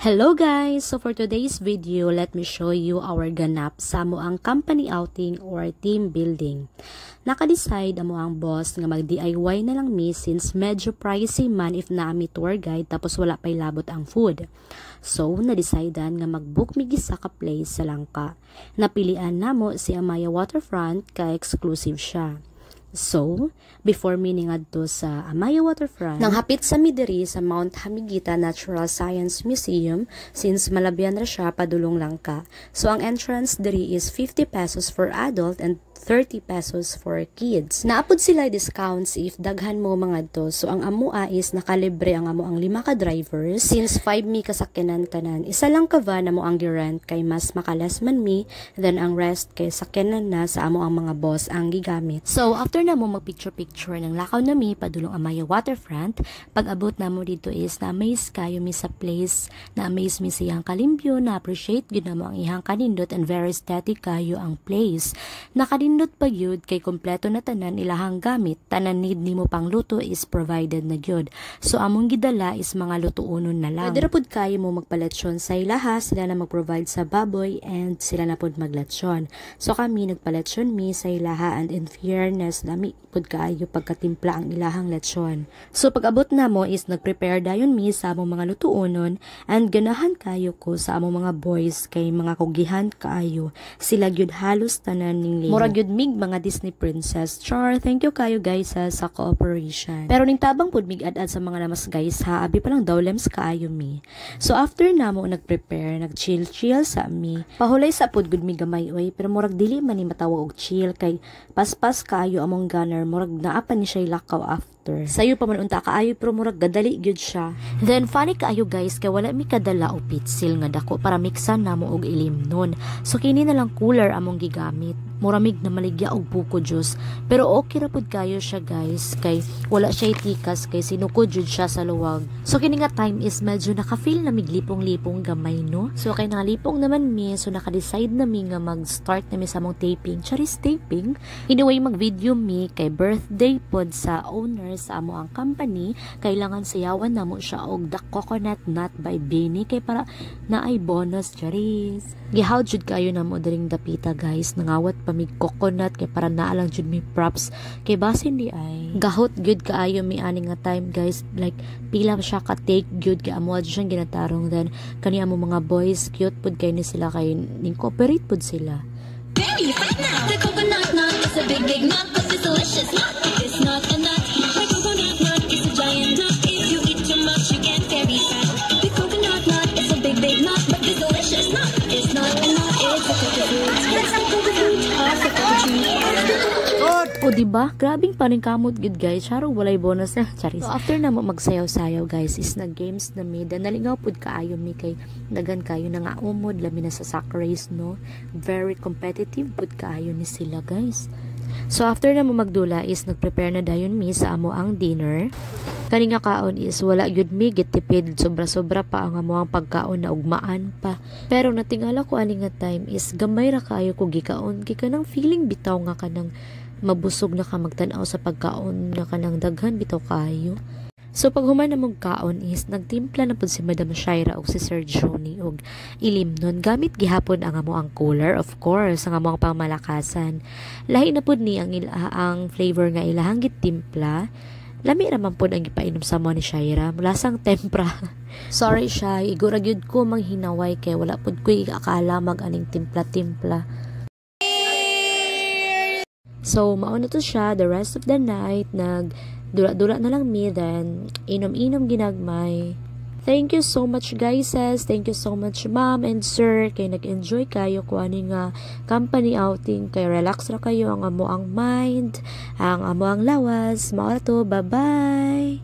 Hello guys! So for today's video, let me show you our ganap sa amoang company outing or team building. Naka-decide amo ang boss nga mag-DIY na lang mi since medyo pricey man if naami tour guide tapos wala pa'y labot ang food. So, na-decidean nga mag-book mi gisa ka place sa Langka. Napilian namo si Amaya Waterfront kay exclusive siya. So, before meaning adto sa Amaya Waterfront, nang hapit sa midiri sa Mount Hamigita Natural Science Museum since malabyan ra siya padulong Langka. So, ang entrance diri is 50 pesos for adult and 30 pesos for kids. Naapod sila discounts if daghan mo mga to. So, ang amua is nakalibre ang amo ang 5 ka drivers. Since 5 mi kasakyanan tanan, isa lang ka van amo ang girent kay mas makalas man mi, then ang rest kay sakyanan na sa amo ang mga boss ang gigamit. So, after na mo mag-picture-picture ng lakaw na mi padulong Amaya Waterfront, pag-abot na mo dito is na-amaze kayo mi sa place, na-amaze mi sa iyang kalimpyo, na-appreciate yun na mo ang ihang kanindot and very aesthetic kayo ang place. Nakanindot pa yun kay kompleto na tanan ilahang gamit, tanan need ni mo pang luto is provided na yun. So among gidala is mga lutuunon na lang. Pwede rapod kayo mo magpaletsyon sa ilaha, sila na mag-provide sa baboy and sila na pod magletsyon. So kami nagpaletsyon mi sa ilaha and in fairness lami pod kaayo pagkatimpla ang ilahang letsyon. So pag-abot na mo is nag-prepare dayon mi sa among mga lutuunon and ganahan kayo ko sa among mga boys kay mga kugihan kaayo. Sila gyud halos tanan ning mura gyud mig mga Disney princess. Char, thank you kayo guys sa cooperation. Pero ning tabang pod mig ad-ad sa mga namas guys ha, abi pa lang daw lems kaayo mi. So after na mo nag-prepare, nag-chill sa mi. Pahulay sa pod gud mi gamay oy, pero murag dili man ni matawag og chill kay paspas kaayo among gunner, murag naa pa ni siya lakaw after. Sayo pa man unta kaayo pero murag gadali gyud siya. Then funny kaayo guys kay wala mi kadala og pitsil nga dako para mixan namo og ilim nun. So kini na lang cooler among gigamit. Muramig na maligya og buko juice. Pero okay ra pud kayo siya guys kay wala siya tikas kay sinukod jud siya sa luwag. So kini nga time is medyo naka-feel na miglipong-lipong gamay no. So kay nalipong naman mi so naka-decide na mi nga mag-start na mi sa mong taping. Charis taping. Anyway mag-video mi kay birthday pod sa owner sa amo ang company, kailangan sayawan namo siya og the coconut nut by Benny kay para naay bonus charis. Gihawd jud kayo namo diring dapita guys, nangawat pa mig coconut kay para naa lang jud mi props kay basin di ay gahot gyud kaayo mi ani nga time guys, like pila siya ka take gyud kay amo siyang ginatarong. Then kani amo mga boys cute pud kay ni sila kay ning cooperate pud sila. Baby, find out the coconut nut is a big nut, but it's delicious nut. It's not a nut. The coconut nut is a giant nut. If you eat too much, you get very fat. The coconut nut is a big nut, but it's delicious nut. It's not a nut, it's a coconut. It's a coconut, half a coconut. O diba? Grabing paningkamot gud guys. Charo walay bonus na charis. So after na mo magsayaw-sayaw guys is nag-games na mi. Dan nalingaw pud kaayo mi kay dagan kayo na nga umod lami na sa sack race no. Very competitive pud kaayo ni sila guys. So after na mo magdula is nagprepare na dayon mi sa amo ang dinner. Kani nga kaon is wala gyud mi gitipid, sobra-sobra pa ang amo ang pagkaon na ugmaan pa. Pero natingala ko ani nga time is gamay ra kaayo ko gikaon kay kanang feeling bitaw nga kanang mabusog na ka magtan-aw sa pagkaon na kanang daghan bitaw kayo. So pag human na mong kaon is nagtimpla na pud si Madam Shaira o si Sir Johnny og ilim nun gamit gihapon ang amo ang cooler, of course ang amo ang pangmalakasan. Lahi na pud ni ang flavor nga ilahang gitimpla. Lami raman pud ang gipainom sa mo ni Shaira, lasang tempra. Sorry siya, igura gyud ko manghinaway kay wala pud ko akala mag-aning timpla-timpla. So, mauna to siya, the rest of the night, nagdula-dula na lang mi, then inom-inom ginagmay. Thank you so much guys, thank you so much ma'am and sir, kay nag-enjoy kayo kung ano nga company outing, kay relax ra kayo ang amo ang mind, ang amo ang lawas, mao to, bye-bye!